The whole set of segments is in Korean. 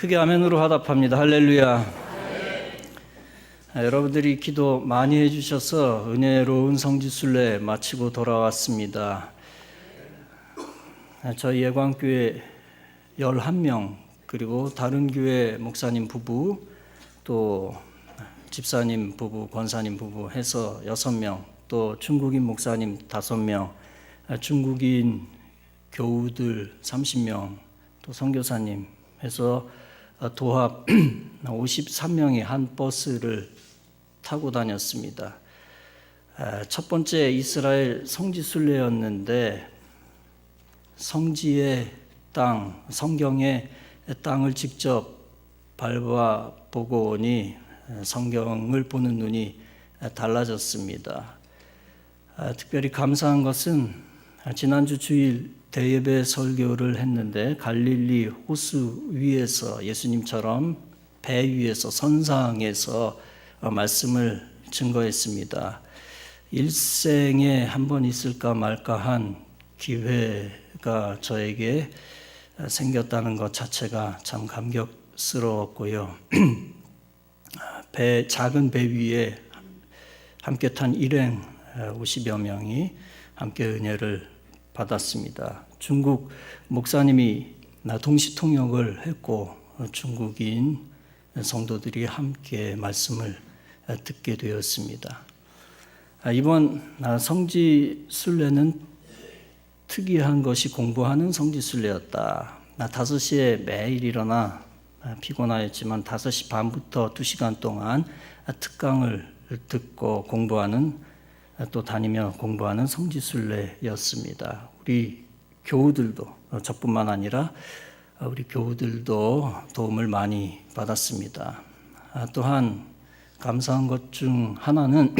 크게 아멘으로 화답합니다. 할렐루야. 여러분들이 기도 많이 해주셔서 은혜로운 성지순례 마치고 돌아왔습니다. 저희 예광교회 11명, 그리고 다른 교회 목사님 부부, 또 집사님 부부, 권사님 부부 해서 6명, 또 중국인 목사님 5명, 중국인 교우들 30명, 또 선교사님 해서 도합 53명이 한 버스를 타고 다녔습니다. 첫 번째 이스라엘 성지순례였는데 성지의 땅, 성경의 땅을 직접 밟아보고 오니 성경을 보는 눈이 달라졌습니다. 특별히 감사한 것은 지난주 주일 대예배 설교를 했는데 갈릴리 호수 위에서 예수님처럼 배 위에서 선상에서 말씀을 증거했습니다. 일생에 한 번 있을까 말까 한 기회가 저에게 생겼다는 것 자체가 참 감격스러웠고요. 작은 배 위에 함께 탄 일행 50여 명이 함께 은혜를 받았습니다. 중국 목사님이 동시 통역을 했고 중국인 성도들이 함께 말씀을 듣게 되었습니다. 이번 성지순례는 특이한 것이 공부하는 성지순례였다. 5시에 매일 일어나 피곤하였지만 5시 반부터 2시간 동안 특강을 듣고 공부하는, 또 다니며 공부하는 성지순례였습니다. 우리 교우들도, 저뿐만 아니라 우리 교우들도 도움을 많이 받았습니다. 또한 감사한 것 중 하나는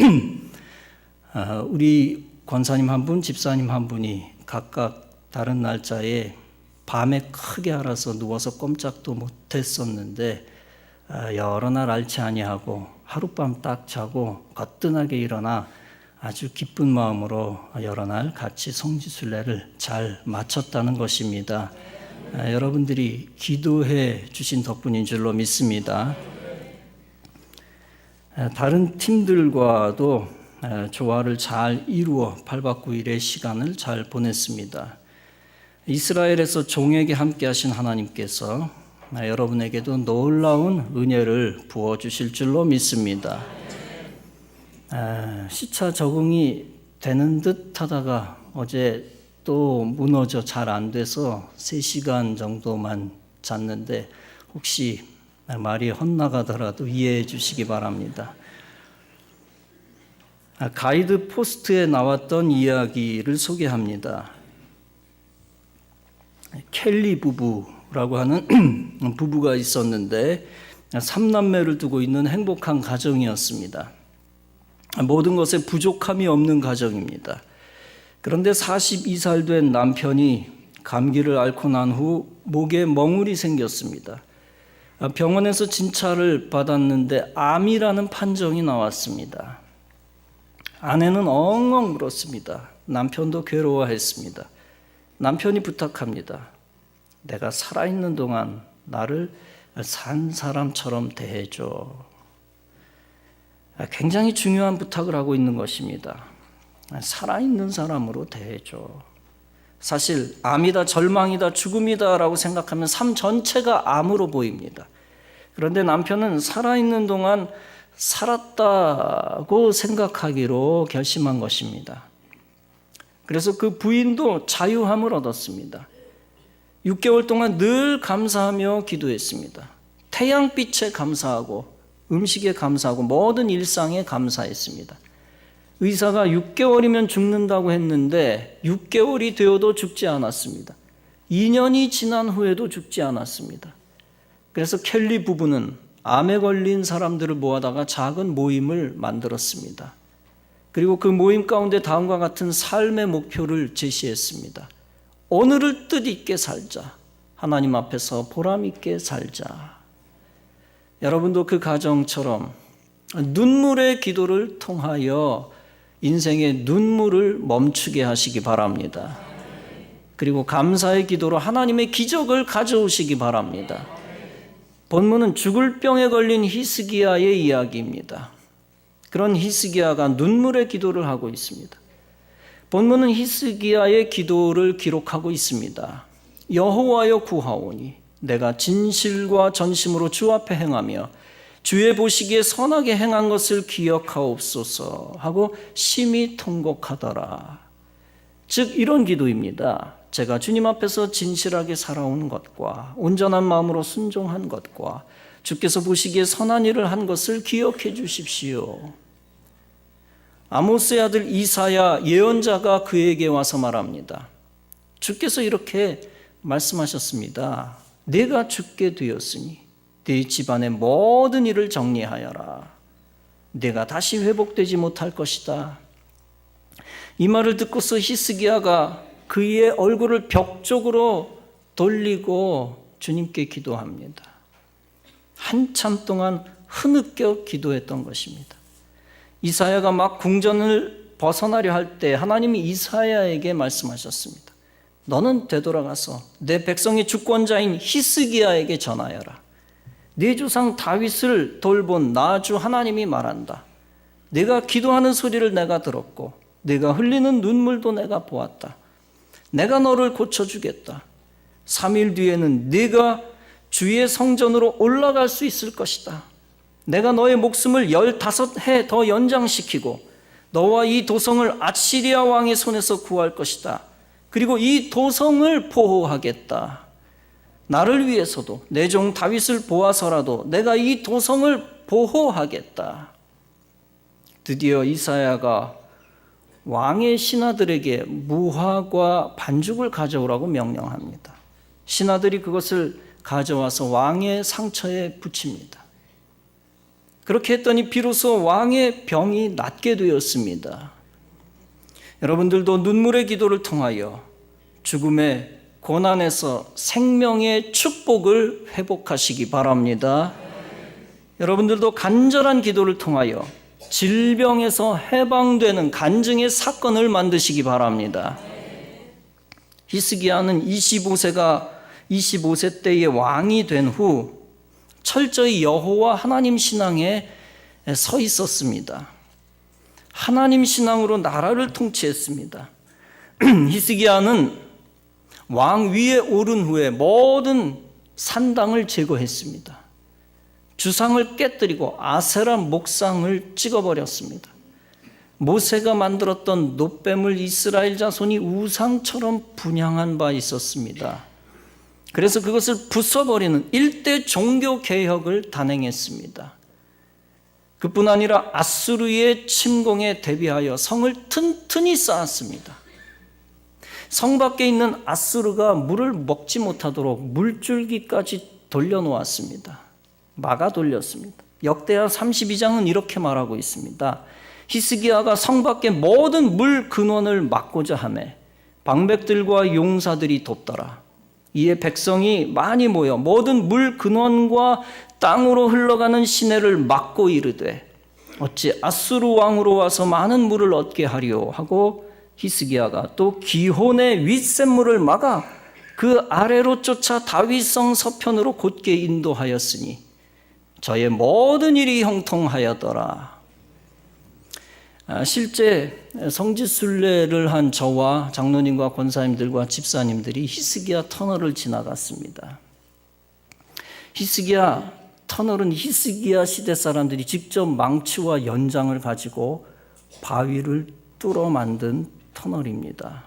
우리 권사님 한 분, 집사님 한 분이 각각 다른 날짜에 밤에 크게 알아서 누워서 꼼짝도 못했었는데 여러 날 앓지 아니하고 하룻밤 딱 자고 거뜬하게 일어나 아주 기쁜 마음으로 여러 날 같이 성지순례를 잘 마쳤다는 것입니다. 여러분들이 기도해 주신 덕분인 줄로 믿습니다. 다른 팀들과도 조화를 잘 이루어 8박 9일의 시간을 잘 보냈습니다. 이스라엘에서 종에게 함께 하신 하나님께서 여러분에게도 놀라운 은혜를 부어주실 줄로 믿습니다. 시차 적응이 되는 듯 하다가 어제 또 무너져 잘 안 돼서 3시간 정도만 잤는데 혹시 말이 헛나가더라도 이해해 주시기 바랍니다. 가이드 포스트에 나왔던 이야기를 소개합니다. 켈리 부부라고 하는 부부가 있었는데 3남매를 두고 있는 행복한 가정이었습니다. 모든 것에 부족함이 없는 가정입니다. 그런데 42살 된 남편이 감기를 앓고 난 후 목에 멍울이 생겼습니다. 병원에서 진찰을 받았는데 암이라는 판정이 나왔습니다. 아내는 엉엉 울었습니다. 남편도 괴로워했습니다. 남편이 부탁합니다. 내가 살아있는 동안 나를 산 사람처럼 대해줘. 굉장히 중요한 부탁을 하고 있는 것입니다. 살아있는 사람으로 대해줘. 사실 암이다, 절망이다, 죽음이다 라고 생각하면 삶 전체가 암으로 보입니다. 그런데 남편은 살아있는 동안 살았다고 생각하기로 결심한 것입니다. 그래서 그 부인도 자유함을 얻었습니다. 6개월 동안 늘 감사하며 기도했습니다. 태양빛에 감사하고 음식에 감사하고 모든 일상에 감사했습니다. 의사가 6개월이면 죽는다고 했는데 6개월이 되어도 죽지 않았습니다. 2년이 지난 후에도 죽지 않았습니다. 그래서 켈리 부부는 암에 걸린 사람들을 모아다가 작은 모임을 만들었습니다. 그리고 그 모임 가운데 다음과 같은 삶의 목표를 제시했습니다. 오늘을 뜻있게 살자. 하나님 앞에서 보람있게 살자. 여러분도 그 가정처럼 눈물의 기도를 통하여 인생의 눈물을 멈추게 하시기 바랍니다. 그리고 감사의 기도로 하나님의 기적을 가져오시기 바랍니다. 본문은 죽을 병에 걸린 히스기야의 이야기입니다. 그런 히스기야가 눈물의 기도를 하고 있습니다. 본문은 히스기야의 기도를 기록하고 있습니다. 여호와여 구하오니 내가 진실과 전심으로 주 앞에 행하며 주의 보시기에 선하게 행한 것을 기억하옵소서 하고 심히 통곡하더라. 즉 이런 기도입니다. 제가 주님 앞에서 진실하게 살아온 것과 온전한 마음으로 순종한 것과 주께서 보시기에 선한 일을 한 것을 기억해 주십시오. 아모스의 아들 이사야 예언자가 그에게 와서 말합니다. 주께서 이렇게 말씀하셨습니다. 내가 죽게 되었으니 네 집안의 모든 일을 정리하여라. 내가 다시 회복되지 못할 것이다. 이 말을 듣고서 히스기야가 그의 얼굴을 벽 쪽으로 돌리고 주님께 기도합니다. 한참 동안 흐느껴 기도했던 것입니다. 이사야가 막 궁전을 벗어나려 할 때 하나님이 이사야에게 말씀하셨습니다. 너는 되돌아가서 내 백성의 주권자인 히스기야에게 전하여라. 네 조상 다윗을 돌본 나 주 하나님이 말한다. 내가 기도하는 소리를 내가 들었고 내가 흘리는 눈물도 내가 보았다. 내가 너를 고쳐주겠다. 3일 뒤에는 네가 주의 성전으로 올라갈 수 있을 것이다. 내가 너의 목숨을 15해 더 연장시키고 너와 이 도성을 아시리아 왕의 손에서 구할 것이다. 그리고 이 도성을 보호하겠다. 나를 위해서도 내 종 다윗을 보아서라도 내가 이 도성을 보호하겠다. 드디어 이사야가 왕의 신하들에게 무화과 반죽을 가져오라고 명령합니다. 신하들이 그것을 가져와서 왕의 상처에 붙입니다. 그렇게 했더니 비로소 왕의 병이 낫게 되었습니다. 여러분들도 눈물의 기도를 통하여 죽음의 고난에서 생명의 축복을 회복하시기 바랍니다. 여러분들도 간절한 기도를 통하여 질병에서 해방되는 간증의 사건을 만드시기 바랍니다. 히스기야는 25세 때의 왕이 된 후 철저히 여호와 하나님 신앙에 서 있었습니다. 하나님 신앙으로 나라를 통치했습니다. 히스기야는 왕 위에 오른 후에 모든 산당을 제거했습니다. 주상을 깨뜨리고 아세라 목상을 찍어버렸습니다. 모세가 만들었던 놋뱀을 이스라엘 자손이 우상처럼 분향한 바 있었습니다. 그래서 그것을 부숴버리는 일대 종교 개혁을 단행했습니다. 그뿐 아니라 아수르의 침공에 대비하여 성을 튼튼히 쌓았습니다. 성 밖에 있는 아수르가 물을 먹지 못하도록 물줄기까지 돌려놓았습니다. 막아 돌렸습니다. 역대하 32장은 이렇게 말하고 있습니다. 히스기야가 성 밖의 모든 물 근원을 막고자 하매 방백들과 용사들이 돕더라. 이에 백성이 많이 모여 모든 물 근원과 땅으로 흘러가는 시내를 막고 이르되 어찌 아수르 왕으로 와서 많은 물을 얻게 하리오 하고 히스기야가 또 기혼의 윗샘물을 막아 그 아래로 쫓아 다윗성 서편으로 곧게 인도하였으니 저의 모든 일이 형통하였더라. 실제 성지순례를 한 저와 장로님과 권사님들과 집사님들이 히스기야 터널을 지나갔습니다. 히스기야 터널은 히스기야 시대 사람들이 직접 망치와 연장을 가지고 바위를 뚫어 만든 터널입니다.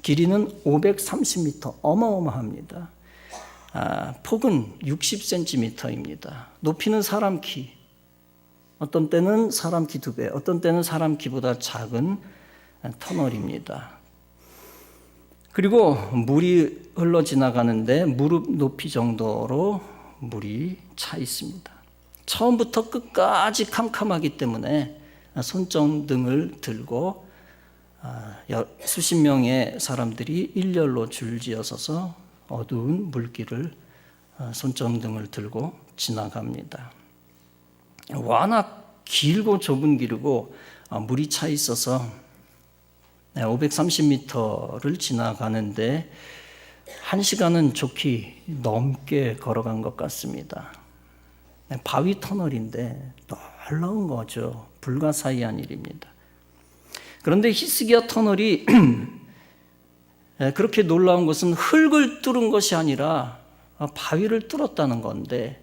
길이는 530m, 어마어마합니다. 폭은 60cm입니다. 높이는 사람 키, 어떤 때는 사람 키 2배, 어떤 때는 사람 키보다 작은 터널입니다. 그리고 물이 흘러 지나가는데 무릎 높이 정도로 물이 차 있습니다. 처음부터 끝까지 캄캄하기 때문에 손전등을 들고 수십 명의 사람들이 일렬로 줄지어 서서 어두운 물길을 손전등을 들고 지나갑니다. 워낙 길고 좁은 길이고 물이 차 있어서 530m를 지나가는데 1시간은 좋게 넘게 걸어간 것 같습니다. 바위 터널인데 놀라운 거죠. 불가사의한 일입니다. 그런데 히스기야 터널이 그렇게 놀라운 것은 흙을 뚫은 것이 아니라 바위를 뚫었다는 건데,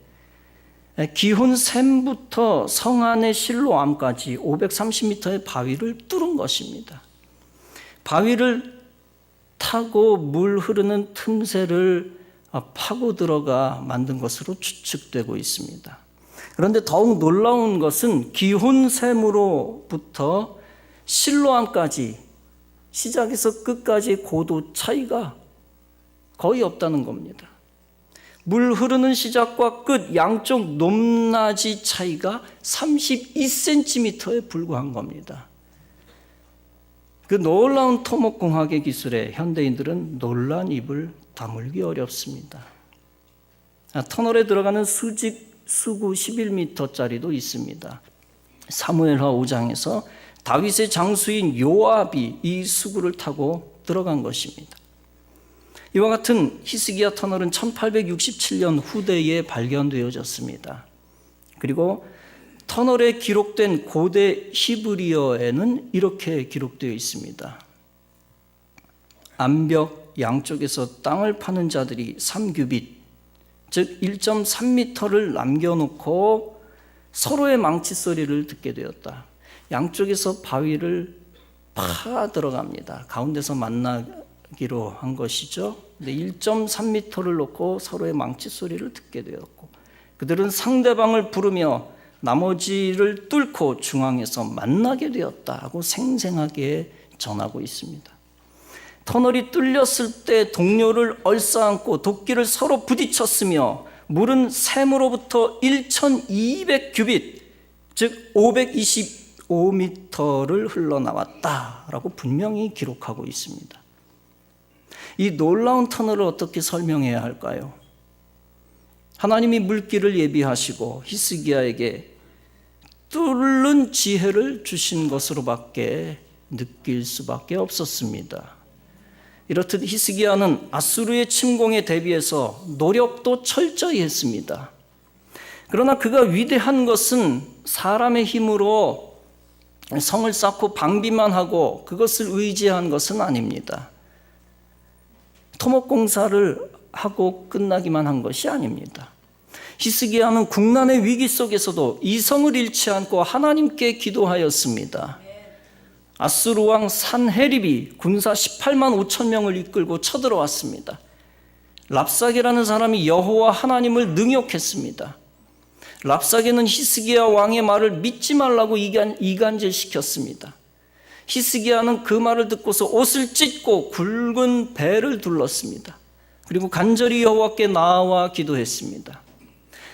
기혼샘부터 성 안의 실로암까지 530m의 바위를 뚫은 것입니다. 바위를 타고 물 흐르는 틈새를 파고 들어가 만든 것으로 추측되고 있습니다. 그런데 더욱 놀라운 것은 기혼샘으로부터 실로암까지 시작에서 끝까지 고도 차이가 거의 없다는 겁니다. 물 흐르는 시작과 끝 양쪽 높낮이 차이가 32cm에 불과한 겁니다. 그 놀라운 토목공학의 기술에 현대인들은 놀란 입을 다물기 어렵습니다. 터널에 들어가는 수구 11m짜리도 있습니다. 사무엘하 5장에서 다윗의 장수인 요압이 이 수구를 타고 들어간 것입니다. 이와 같은 히스기야 터널은 1867년 후대에 발견되어졌습니다. 그리고 터널에 기록된 고대 히브리어에는 이렇게 기록되어 있습니다. 암벽 양쪽에서 땅을 파는 자들이 3규빗, 즉 1.3m를 남겨놓고 서로의 망치 소리를 듣게 되었다. 양쪽에서 바위를 파 들어갑니다. 가운데서 만나기로 한 것이죠. 1.3m를 놓고 서로의 망치 소리를 듣게 되었고, 그들은 상대방을 부르며 나머지를 뚫고 중앙에서 만나게 되었다고 생생하게 전하고 있습니다. 터널이 뚫렸을 때 동료를 얼싸안고 도끼를 서로 부딪혔으며 물은 샘으로부터 1200규빗, 즉 525m를 흘러나왔다라고 분명히 기록하고 있습니다. 이 놀라운 터널을 어떻게 설명해야 할까요? 하나님이 물길을 예비하시고 히스기야에게 뚫는 지혜를 주신 것으로밖에 느낄 수밖에 없었습니다. 이렇듯 히스기야는 아수르의 침공에 대비해서 노력도 철저히 했습니다. 그러나 그가 위대한 것은 사람의 힘으로 성을 쌓고 방비만 하고 그것을 의지한 것은 아닙니다. 토목공사를 하고 끝나기만 한 것이 아닙니다. 히스기야는 국난의 위기 속에서도 이성을 잃지 않고 하나님께 기도하였습니다. 아수르 왕 산헤립이 군사 18만 5천 명을 이끌고 쳐들어왔습니다. 랍사게라는 사람이 여호와 하나님을 능욕했습니다. 랍사게는 히스기야 왕의 말을 믿지 말라고 이간질시켰습니다. 히스기야는 그 말을 듣고서 옷을 찢고 굵은 배를 둘렀습니다. 그리고 간절히 여호와께 나아와 기도했습니다.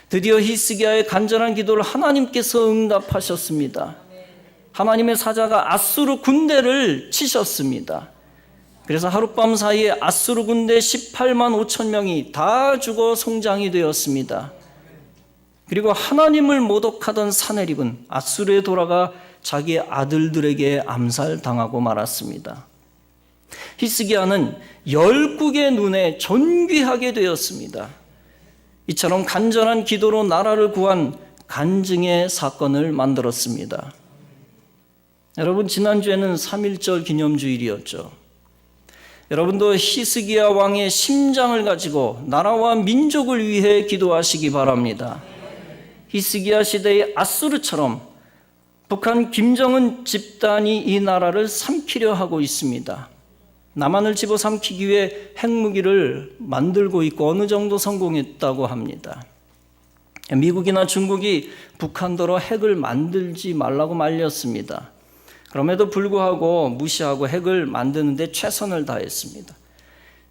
드디어 히스기야의 간절한 기도를 하나님께서 응답하셨습니다. 하나님의 사자가 아수르 군대를 치셨습니다. 그래서 하룻밤 사이에 아수르 군대 18만 5천 명이 다 죽어 송장이 되었습니다. 그리고 하나님을 모독하던 산헤립은 아수르에 돌아가 자기의 아들들에게 암살당하고 말았습니다. 히스기야는 열국의 눈에 존귀하게 되었습니다. 이처럼 간절한 기도로 나라를 구한 간증의 사건을 만들었습니다. 여러분, 지난주에는 3.1절 기념주일이었죠. 여러분도 히스기야 왕의 심장을 가지고 나라와 민족을 위해 기도하시기 바랍니다. 히스기야 시대의 아수르처럼 북한 김정은 집단이 이 나라를 삼키려 하고 있습니다. 남한을 집어삼키기 위해 핵무기를 만들고 있고 어느 정도 성공했다고 합니다. 미국이나 중국이 북한도로 핵을 만들지 말라고 말렸습니다. 그럼에도 불구하고 무시하고 핵을 만드는데 최선을 다했습니다.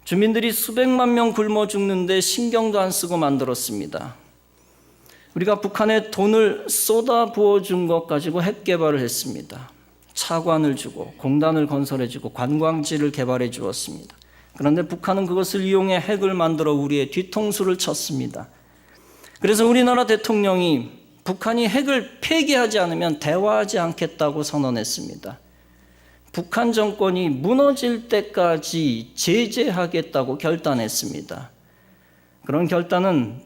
주민들이 수백만 명 굶어 죽는데 신경도 안 쓰고 만들었습니다. 우리가 북한에 돈을 쏟아 부어준 것 가지고 핵 개발을 했습니다. 차관을 주고 공단을 건설해주고 관광지를 개발해 주었습니다. 그런데 북한은 그것을 이용해 핵을 만들어 우리의 뒤통수를 쳤습니다. 그래서 우리나라 대통령이 북한이 핵을 폐기하지 않으면 대화하지 않겠다고 선언했습니다. 북한 정권이 무너질 때까지 제재하겠다고 결단했습니다. 그런 결단은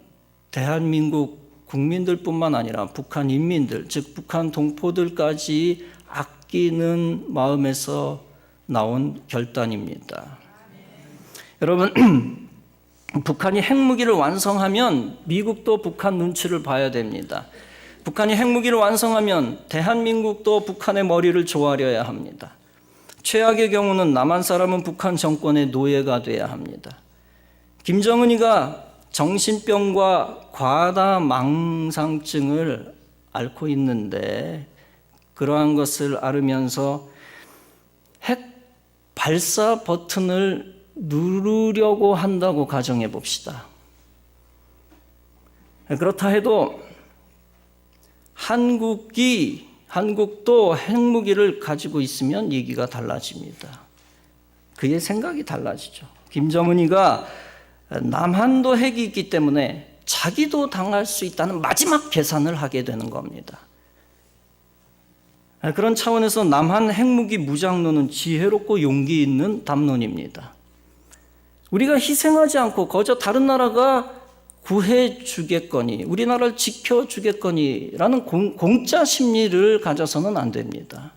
대한민국 국민들뿐만 아니라 북한 인민들, 즉 북한 동포들까지 아끼는 마음에서 나온 결단입니다. 여러분, 북한이 핵무기를 완성하면 미국도 북한 눈치를 봐야 됩니다. 북한이 핵무기를 완성하면 대한민국도 북한의 머리를 조아려야 합니다. 최악의 경우는 남한 사람은 북한 정권의 노예가 돼야 합니다. 김정은이가 정신병과 과다망상증을 앓고 있는데 그러한 것을 앓으면서 핵 발사 버튼을 누르려고 한다고 가정해 봅시다. 그렇다 해도 한국도 핵무기를 가지고 있으면 얘기가 달라집니다. 그의 생각이 달라지죠. 김정은이가 남한도 핵이 있기 때문에 자기도 당할 수 있다는 마지막 계산을 하게 되는 겁니다. 그런 차원에서 남한 핵무기 무장론은 지혜롭고 용기 있는 담론입니다. 우리가 희생하지 않고 거저 다른 나라가 구해주겠거니, 우리나라를 지켜주겠거니라는 공짜 심리를 가져서는 안 됩니다.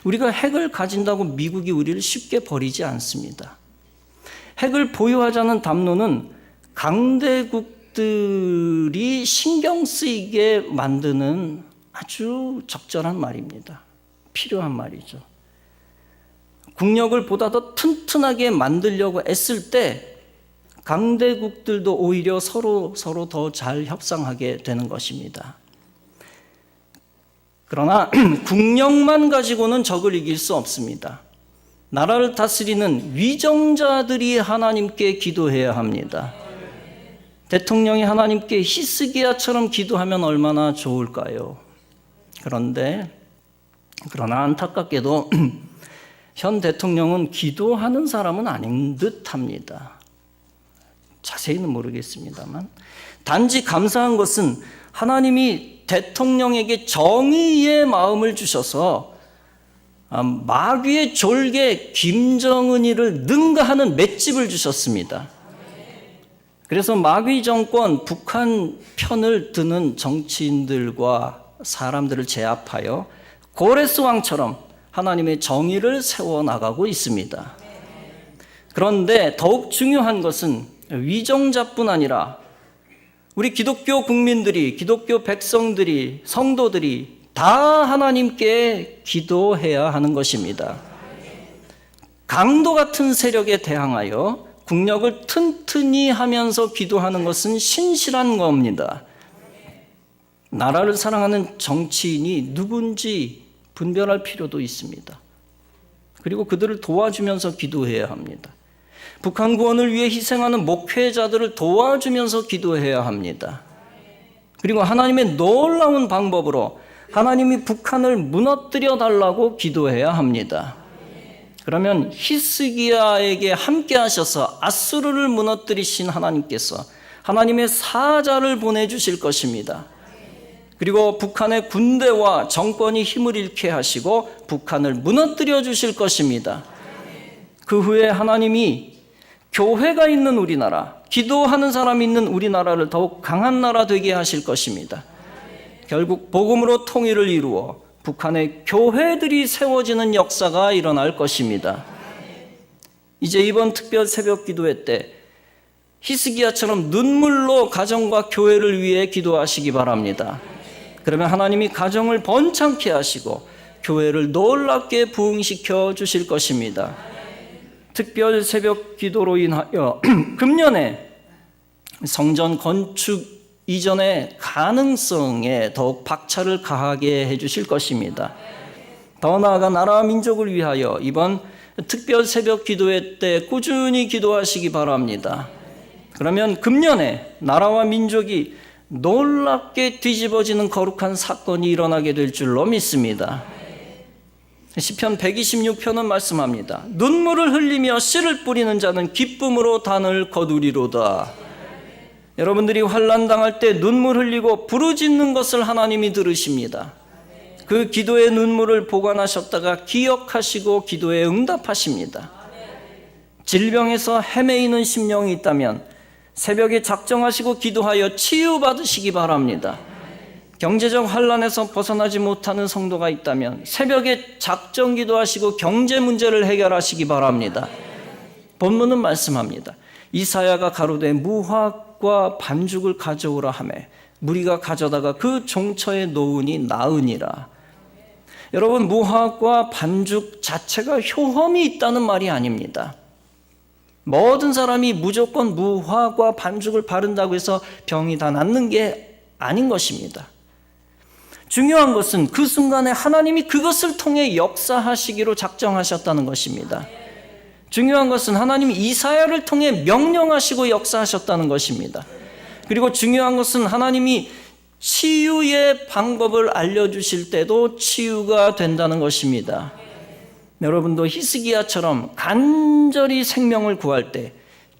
우리가 핵을 가진다고 미국이 우리를 쉽게 버리지 않습니다. 핵을 보유하자는 담론은 강대국들이 신경 쓰이게 만드는 아주 적절한 말입니다. 필요한 말이죠. 국력을 보다 더 튼튼하게 만들려고 애쓸 때 강대국들도 오히려 서로 더 잘 협상하게 되는 것입니다. 그러나 국력만 가지고는 적을 이길 수 없습니다. 나라를 다스리는 위정자들이 하나님께 기도해야 합니다. 대통령이 하나님께 히스기야처럼 기도하면 얼마나 좋을까요? 그러나 안타깝게도 현 대통령은 기도하는 사람은 아닌 듯합니다. 자세히는 모르겠습니다만 단지 감사한 것은 하나님이 대통령에게 정의의 마음을 주셔서 마귀의 졸개 김정은이를 능가하는 맷집을 주셨습니다. 그래서 마귀 정권 북한 편을 드는 정치인들과 사람들을 제압하여 고레스 왕처럼 하나님의 정의를 세워나가고 있습니다. 그런데 더욱 중요한 것은 위정자뿐 아니라 우리 기독교 국민들이, 기독교 백성들이, 성도들이 다 하나님께 기도해야 하는 것입니다. 강도 같은 세력에 대항하여 국력을 튼튼히 하면서 기도하는 것은 신실한 겁니다. 나라를 사랑하는 정치인이 누군지 분별할 필요도 있습니다. 그리고 그들을 도와주면서 기도해야 합니다. 북한 구원을 위해 희생하는 목회자들을 도와주면서 기도해야 합니다. 그리고 하나님의 놀라운 방법으로 하나님이 북한을 무너뜨려 달라고 기도해야 합니다. 그러면 히스기야에게 함께 하셔서 아수르를 무너뜨리신 하나님께서 하나님의 사자를 보내주실 것입니다. 그리고 북한의 군대와 정권이 힘을 잃게 하시고 북한을 무너뜨려 주실 것입니다. 그 후에 하나님이 교회가 있는 우리나라, 기도하는 사람이 있는 우리나라를 더욱 강한 나라 되게 하실 것입니다. 결국 복음으로 통일을 이루어 북한의 교회들이 세워지는 역사가 일어날 것입니다. 이제 이번 특별 새벽 기도회 때 히스기야처럼 눈물로 가정과 교회를 위해 기도하시기 바랍니다. 그러면 하나님이 가정을 번창케 하시고 교회를 놀랍게 부흥시켜 주실 것입니다. 특별 새벽 기도로 인하여 금년에 성전 건축 이전의 가능성에 더욱 박차를 가하게 해주실 것입니다. 더 나아가 나라와 민족을 위하여 이번 특별 새벽 기도회 때 꾸준히 기도하시기 바랍니다. 그러면 금년에 나라와 민족이 놀랍게 뒤집어지는 거룩한 사건이 일어나게 될 줄로 믿습니다. 시편 126편은 말씀합니다. 눈물을 흘리며 씨를 뿌리는 자는 기쁨으로 단을 거두리로다. 여러분들이 환난 당할 때 눈물 흘리고 부르짖는 것을 하나님이 들으십니다. 그 기도의 눈물을 보관하셨다가 기억하시고 기도에 응답하십니다. 질병에서 헤매이는 심령이 있다면 새벽에 작정하시고 기도하여 치유받으시기 바랍니다. 경제적 환난에서 벗어나지 못하는 성도가 있다면 새벽에 작정 기도하시고 경제 문제를 해결하시기 바랍니다. 본문은 말씀합니다. 이사야가 가로되 무화과 반죽을 가져오라 하매 무리가 가져다가 그 종처에 놓으니 나으니라. 여러분, 무화과 반죽 자체가 효험이 있다는 말이 아닙니다. 모든 사람이 무조건 무화과 반죽을 바른다고 해서 병이 다 낫는 게 아닌 것입니다. 중요한 것은 그 순간에 하나님이 그것을 통해 역사하시기로 작정하셨다는 것입니다. 중요한 것은 하나님이 이사야를 통해 명령하시고 역사하셨다는 것입니다. 그리고 중요한 것은 하나님이 치유의 방법을 알려주실 때도 치유가 된다는 것입니다. 여러분도 히스기야처럼 간절히 생명을 구할 때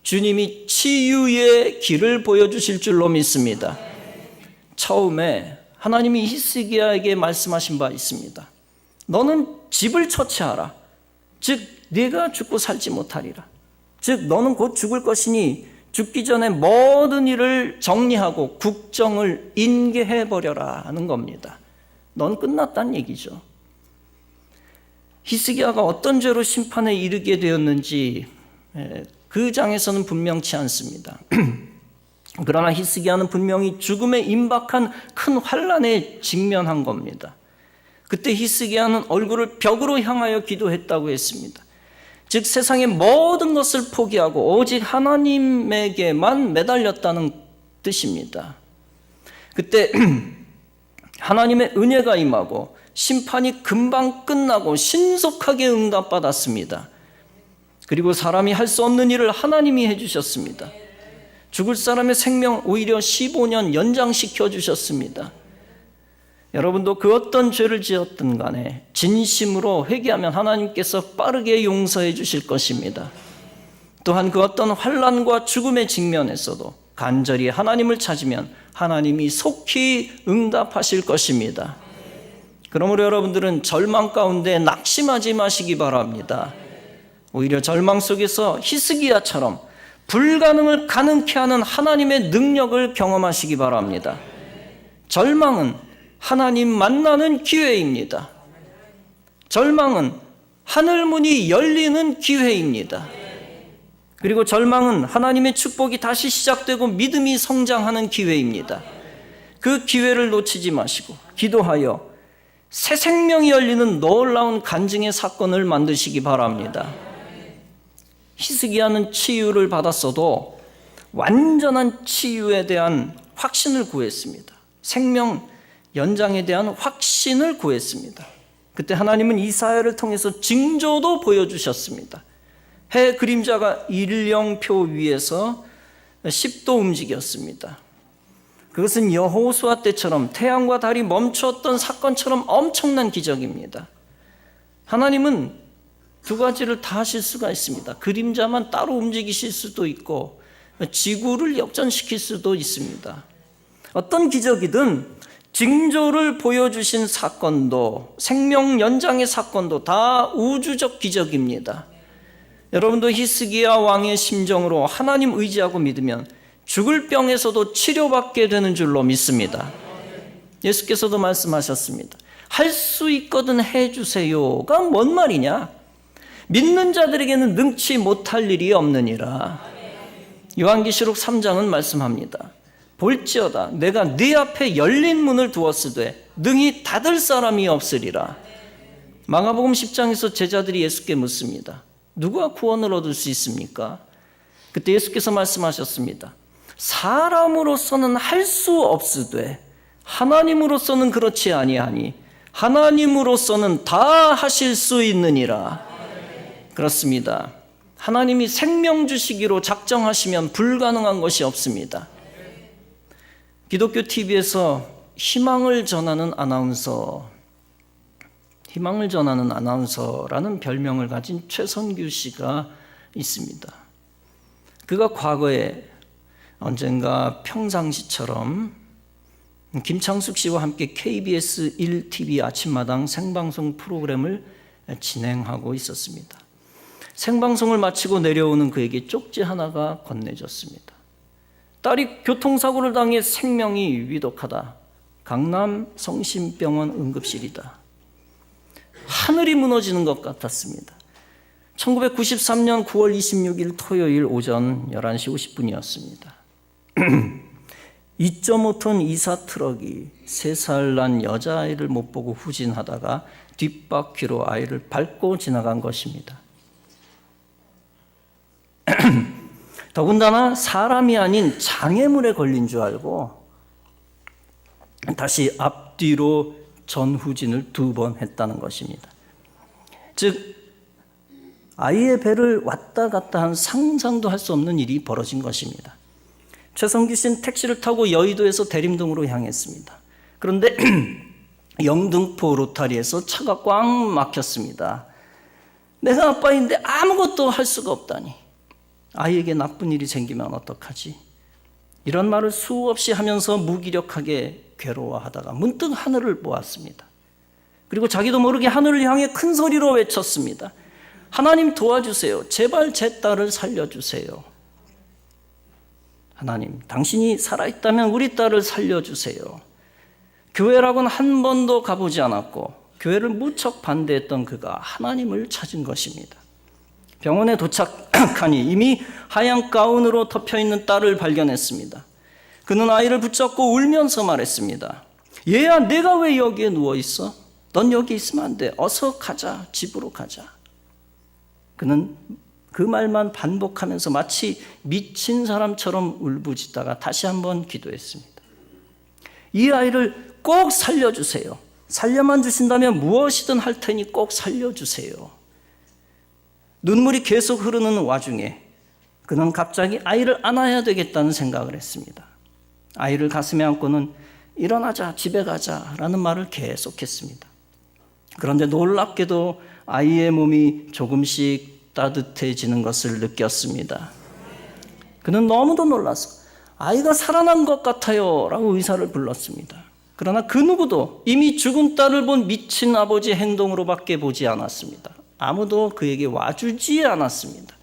주님이 치유의 길을 보여주실 줄로 믿습니다. 처음에 하나님이 히스기야에게 말씀하신 바 있습니다. 너는 집을 처치하라. 즉 네가 죽고 살지 못하리라. 즉 너는 곧 죽을 것이니 죽기 전에 모든 일을 정리하고 국정을 인계해버려라 하는 겁니다. 넌 끝났다는 얘기죠. 히스기야가 어떤 죄로 심판에 이르게 되었는지 그 장에서는 분명치 않습니다. 그러나 히스기야는 분명히 죽음에 임박한 큰 환난에 직면한 겁니다. 그때 히스기야는 얼굴을 벽으로 향하여 기도했다고 했습니다. 즉 세상의 모든 것을 포기하고 오직 하나님에게만 매달렸다는 뜻입니다. 그때 하나님의 은혜가 임하고 심판이 금방 끝나고 신속하게 응답받았습니다. 그리고 사람이 할 수 없는 일을 하나님이 해주셨습니다. 죽을 사람의 생명 오히려 15년 연장시켜 주셨습니다. 여러분도 그 어떤 죄를 지었든 간에 진심으로 회개하면 하나님께서 빠르게 용서해 주실 것입니다. 또한 그 어떤 환난과 죽음의 직면에서도 간절히 하나님을 찾으면 하나님이 속히 응답하실 것입니다. 그러므로 여러분들은 절망 가운데 낙심하지 마시기 바랍니다. 오히려 절망 속에서 히스기야처럼 불가능을 가능케 하는 하나님의 능력을 경험하시기 바랍니다. 절망은 하나님 만나는 기회입니다. 절망은 하늘문이 열리는 기회입니다. 그리고 절망은 하나님의 축복이 다시 시작되고 믿음이 성장하는 기회입니다. 그 기회를 놓치지 마시고 기도하여 새 생명이 열리는 놀라운 간증의 사건을 만드시기 바랍니다. 히스기야는 치유를 받았어도 완전한 치유에 대한 확신을 구했습니다. 생명 연장에 대한 확신을 구했습니다. 그때 하나님은 이사야를 통해서 징조도 보여주셨습니다. 해 그림자가 일령표 위에서 10도 움직였습니다. 그것은 여호수아 때처럼 태양과 달이 멈추었던 사건처럼 엄청난 기적입니다. 하나님은 두 가지를 다 하실 수가 있습니다. 그림자만 따로 움직이실 수도 있고 지구를 역전시킬 수도 있습니다. 어떤 기적이든 징조를 보여주신 사건도 생명 연장의 사건도 다 우주적 기적입니다. 여러분도 히스기야 왕의 심정으로 하나님 의지하고 믿으면 죽을 병에서도 치료받게 되는 줄로 믿습니다. 예수께서도 말씀하셨습니다. 할 수 있거든 해주세요가 뭔 말이냐? 믿는 자들에게는 능치 못할 일이 없느니라. 요한계시록 3장은 말씀합니다. 볼지어다 내가 네 앞에 열린 문을 두었으되 능히 닫을 사람이 없으리라. 마가복음 10장에서 제자들이 예수께 묻습니다. 누가 구원을 얻을 수 있습니까? 그때 예수께서 말씀하셨습니다. 사람으로서는 할 수 없으되 하나님으로서는 그렇지 아니하니 하나님으로서는 다 하실 수 있느니라. 그렇습니다. 하나님이 생명 주시기로 작정하시면 불가능한 것이 없습니다. 기독교 TV에서 희망을 전하는 아나운서라는 별명을 가진 최선규 씨가 있습니다. 그가 과거에 언젠가 평상시처럼 김창숙 씨와 함께 KBS 1TV 아침마당 생방송 프로그램을 진행하고 있었습니다. 생방송을 마치고 내려오는 그에게 쪽지 하나가 건네졌습니다. 딸이 교통사고를 당해 생명이 위독하다. 강남 성심병원 응급실이다. 하늘이 무너지는 것 같았습니다. 1993년 9월 26일 토요일 오전 11시 50분이었습니다. 2.5톤 이사 트럭이 3살 난 여자아이를 못 보고 후진하다가 뒷바퀴로 아이를 밟고 지나간 것입니다. 더군다나 사람이 아닌 장애물에 걸린 줄 알고 다시 앞뒤로 전후진을 2번 했다는 것입니다. 즉 아이의 배를 왔다 갔다 한 상상도 할 수 없는 일이 벌어진 것입니다. 최성규 씨는 택시를 타고 여의도에서 대림동으로 향했습니다. 그런데 영등포 로타리에서 차가 꽉 막혔습니다. 내가 아빠인데 아무것도 할 수가 없다니. 아이에게 나쁜 일이 생기면 어떡하지? 이런 말을 수없이 하면서 무기력하게 괴로워하다가 문득 하늘을 보았습니다. 그리고 자기도 모르게 하늘을 향해 큰 소리로 외쳤습니다. 하나님 도와주세요. 제발 제 딸을 살려주세요. 하나님, 당신이 살아있다면 우리 딸을 살려주세요. 교회라고는 한 번도 가보지 않았고 교회를 무척 반대했던 그가 하나님을 찾은 것입니다. 병원에 도착하니 이미 하얀 가운으로 덮여있는 딸을 발견했습니다. 그는 아이를 붙잡고 울면서 말했습니다. 얘야, 내가 왜 여기에 누워있어? 넌 여기 있으면 안 돼. 어서 가자. 집으로 가자. 그는 그 말만 반복하면서 마치 미친 사람처럼 울부짖다가 다시 한번 기도했습니다. 이 아이를 꼭 살려주세요. 살려만 주신다면 무엇이든 할 테니 꼭 살려주세요. 눈물이 계속 흐르는 와중에 그는 갑자기 아이를 안아야 되겠다는 생각을 했습니다. 아이를 가슴에 안고는 일어나자, 집에 가자 라는 말을 계속했습니다. 그런데 놀랍게도 아이의 몸이 조금씩 따뜻해지는 것을 느꼈습니다. 그는 너무도 놀라서 아이가 살아난 것 같아요 라고 의사를 불렀습니다. 그러나 그 누구도 이미 죽은 딸을 본 미친 아버지의 행동으로밖에 보지 않았습니다. 아무도 그에게 와주지 않았습니다.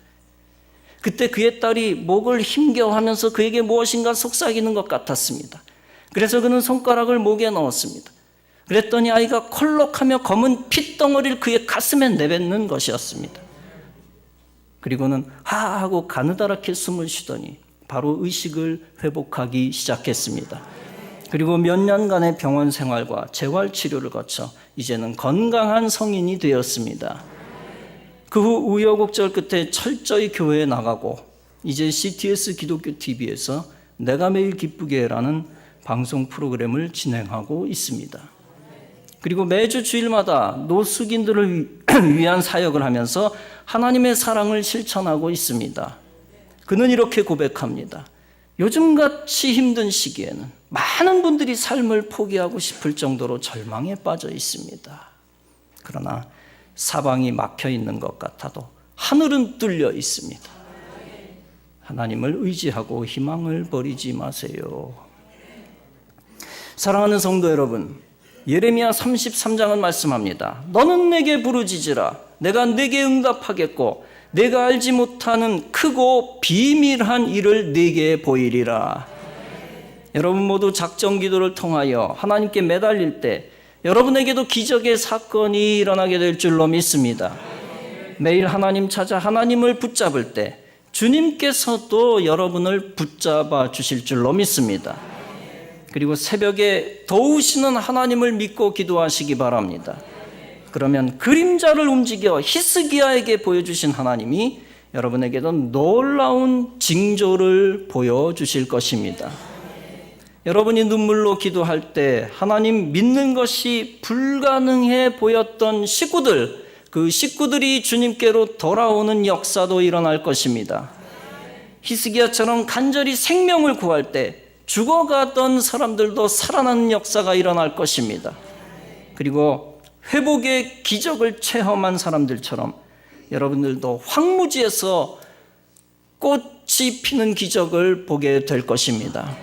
그때 그의 딸이 목을 힘겨워하면서 그에게 무엇인가 속삭이는 것 같았습니다. 그래서 그는 손가락을 목에 넣었습니다. 그랬더니 아이가 콜록하며 검은 핏덩어리를 그의 가슴에 내뱉는 것이었습니다. 그리고는 하하하고 가느다랗게 숨을 쉬더니 바로 의식을 회복하기 시작했습니다. 그리고 몇 년간의 병원 생활과 재활치료를 거쳐 이제는 건강한 성인이 되었습니다. 그 후 우여곡절 끝에 철저히 교회에 나가고 이제 CTS 기독교 TV에서 내가 매일 기쁘게 해라는 방송 프로그램을 진행하고 있습니다. 그리고 매주 주일마다 노숙인들을 위한 사역을 하면서 하나님의 사랑을 실천하고 있습니다. 그는 이렇게 고백합니다. 요즘같이 힘든 시기에는 많은 분들이 삶을 포기하고 싶을 정도로 절망에 빠져 있습니다. 그러나 사방이 막혀 있는 것 같아도 하늘은 뚫려 있습니다. 하나님을 의지하고 희망을 버리지 마세요. 사랑하는 성도 여러분, 예레미야 33장은 말씀합니다. 너는 내게 부르짖으라. 내가 내게 응답하겠고 내가 알지 못하는 크고 비밀한 일을 네게 보이리라. 여러분 모두 작정 기도를 통하여 하나님께 매달릴 때 여러분에게도 기적의 사건이 일어나게 될 줄로 믿습니다. 매일 하나님 찾아 하나님을 붙잡을 때 주님께서도 여러분을 붙잡아 주실 줄로 믿습니다. 그리고 새벽에 도우시는 하나님을 믿고 기도하시기 바랍니다. 그러면 그림자를 움직여 히스기야에게 보여주신 하나님이 여러분에게도 놀라운 징조를 보여주실 것입니다. 여러분이 눈물로 기도할 때 하나님 믿는 것이 불가능해 보였던 식구들, 그 식구들이 주님께로 돌아오는 역사도 일어날 것입니다. 히스기야처럼 간절히 생명을 구할 때 죽어가던 사람들도 살아나는 역사가 일어날 것입니다. 그리고 회복의 기적을 체험한 사람들처럼 여러분들도 황무지에서 꽃이 피는 기적을 보게 될 것입니다.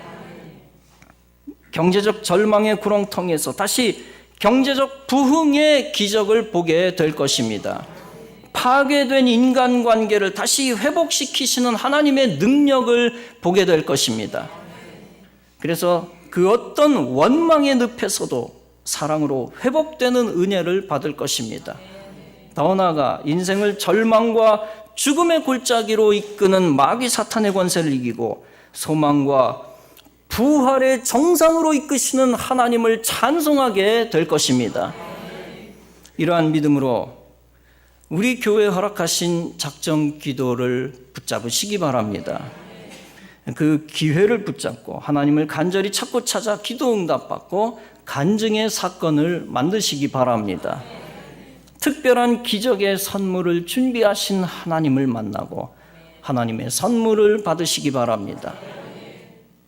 경제적 절망의 구렁텅이에서 다시 경제적 부흥의 기적을 보게 될 것입니다. 파괴된 인간관계를 다시 회복시키시는 하나님의 능력을 보게 될 것입니다. 그래서 그 어떤 원망의 늪에서도 사랑으로 회복되는 은혜를 받을 것입니다. 더 나아가 인생을 절망과 죽음의 골짜기로 이끄는 마귀 사탄의 권세를 이기고 소망과 부활의 정상으로 이끄시는 하나님을 찬송하게 될 것입니다. 이러한 믿음으로 우리 교회에 허락하신 작정 기도를 붙잡으시기 바랍니다. 그 기회를 붙잡고 하나님을 간절히 찾고 찾아 기도 응답받고 간증의 사건을 만드시기 바랍니다. 특별한 기적의 선물을 준비하신 하나님을 만나고 하나님의 선물을 받으시기 바랍니다.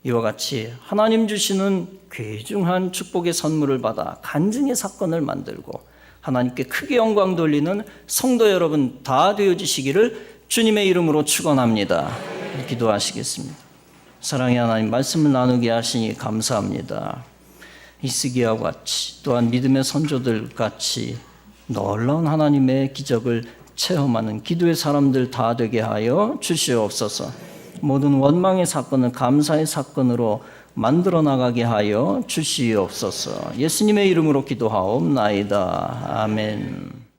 이와 같이 하나님 주시는 귀중한 축복의 선물을 받아 간증의 사건을 만들고 하나님께 크게 영광 돌리는 성도 여러분 다 되어지시기를 주님의 이름으로 축원합니다. 기도하시겠습니다. 사랑의 하나님, 말씀을 나누게 하시니 감사합니다. 히스기야와 같이 또한 믿음의 선조들 같이 놀라운 하나님의 기적을 체험하는 기도의 사람들 다 되게 하여 주시옵소서. 모든 원망의 사건을 감사의 사건으로 만들어 나가게 하여 주시옵소서. 예수님의 이름으로 기도하옵나이다. 아멘.